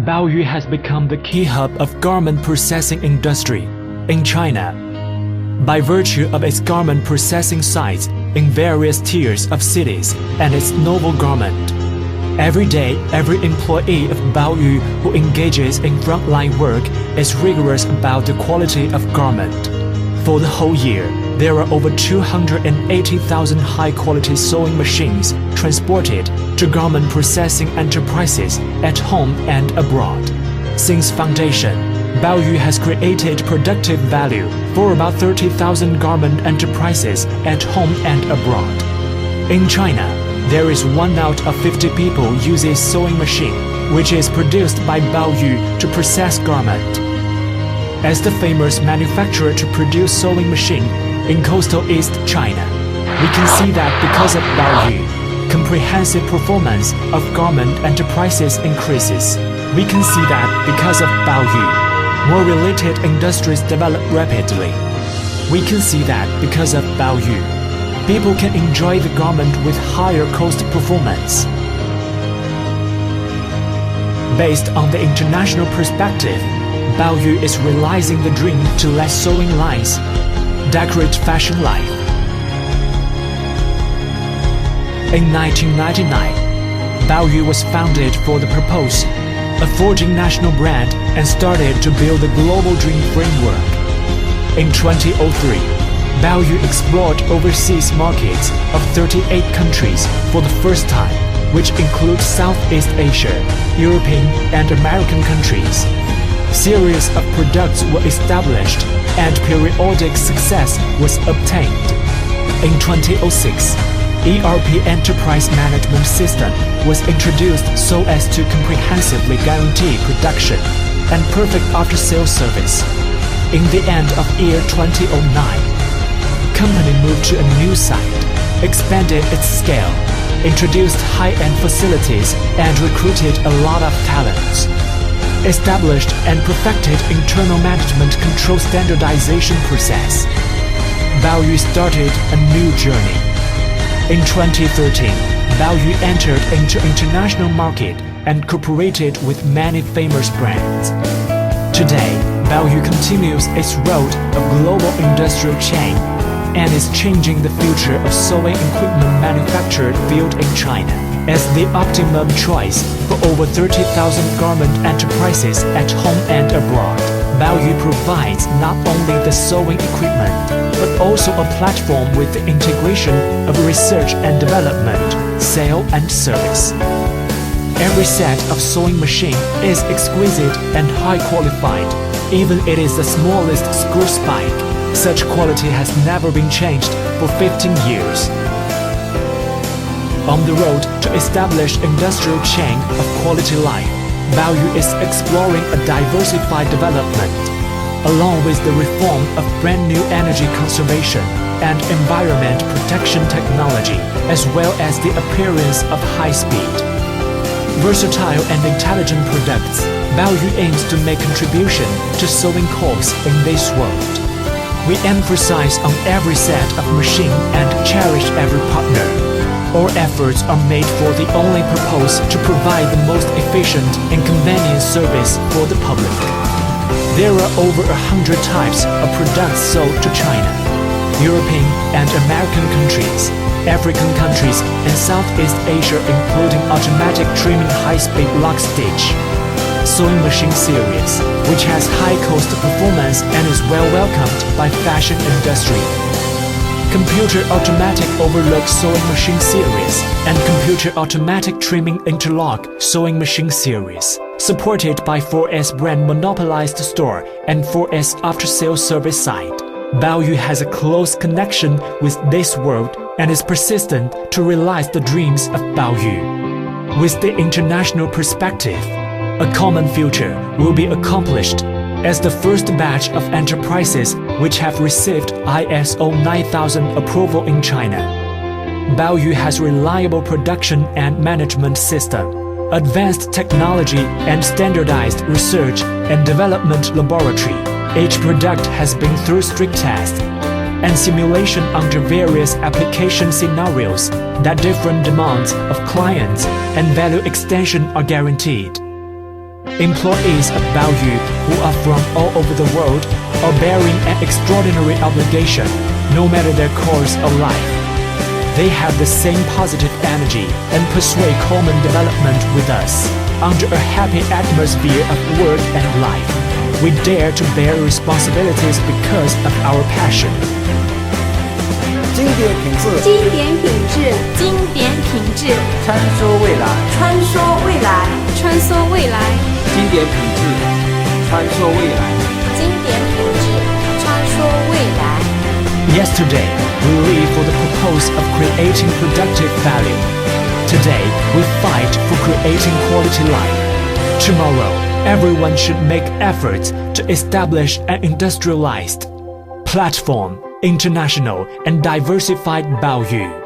Baoyu has become the key hub of garment processing industry in China. By virtue of its garment processing sites in various tiers of cities and its noble garment, every day, every employee of Baoyu who engages in frontline work is rigorous about the quality of garment. For the whole year, there are over 280,000 high-quality sewing machines transported to garment processing enterprises at home and abroad. Since foundation, Baoyu has created productive value for about 30,000 garment enterprises at home and abroad. In China, there is 1 out of 50 people uses sewing machine, which is produced by Baoyu to process garment. As the famous manufacturer to produce sewing machine in coastal East China, we can see that because of Baoyu, comprehensive performance of garment enterprises increases. We can see that because of Baoyu, more related industries develop rapidly. We can see that because of Baoyu, people can enjoy the garment with higher cost performance. Based on the international perspective, Baoyu is realizing the dream to let sewing lines decorate fashion life. In 1999, Baoyu was founded for the purpose of forging national brand and started to build the global dream framework. In 2003, Baoyu explored overseas markets of 38 countries for the first time, which include Southeast Asia, European and American countries. Series of products were established and periodic success was obtained. In 2006, ERP Enterprise Management System was introduced so as to comprehensively guarantee production and perfect after-sales service. In the end of year 2009, company moved to a new site, expanded its scale, introduced high-end facilities and recruited a lot of talents. Established and perfected internal management control standardization process. Baoyu started a new journey. In 2013, Baoyu entered into international market and cooperated with many famous brands. Today, Baoyu continues its road of global industrial chain and is changing the future of sewing equipment manufactured field in China as the optimum choice for over 30,000 garment enterprises at home and abroad. Baoyu provides not only the sewing equipment, but also a platform with the integration of research and development, sale and service. Every set of sewing machine is exquisite and high qualified, even it is the smallest screw spike. Such quality has never been changed for 15 years. On the road to establish industrial chain of quality life, Baoyu is exploring a diversified development, along with the reform of brand new energy conservation and environment protection technology, as well as the appearance of high speed. Versatile and intelligent products, Baoyu aims to make contribution to sewing cause in this world. We emphasize on every set of machine and cherish every partner. All efforts are made for the only purpose to provide the most efficient and convenient service for the public. There are over 100 types of products sold to China, European and American countries, African countries, and Southeast Asia, including automatic trimming high-speed lock stitch, sewing machine series, which has high-cost performance and is well welcomed by fashion industry. Computer automatic overlock sewing machine series and computer automatic trimming interlock sewing machine series, supported by 4S brand monopolized store and 4S after-sales service site. Baoyu has a close connection with this world and is persistent to realize the dreams of Baoyu. With the international perspective, a common future will be accomplished as the first batch of enterprises which have received ISO 9000 approval in China. Baoyu has reliable production and management system, advanced technology and standardized research and development laboratory. Each product has been through strict tests and simulation under various application scenarios that different demands of clients and value extension are guaranteed. Employees of BAOYU who are from all over the world are bearing an extraordinary obligation, no matter their course of life. They have the same positive energy and pursue common development with us. Under a happy atmosphere of work and life, we dare to bear responsibilities because of our passion. 经典品质，经典品质，经典品质，穿梭未来，穿梭未来，穿梭未来，经典品质，穿梭未来。经典品质，穿梭未来。Yesterday, we live for the purpose of creating productive value. Today, we fight for creating quality life. Tomorrow, everyone should make efforts to establish an industrialized, platform, international, and diversified BAOYU.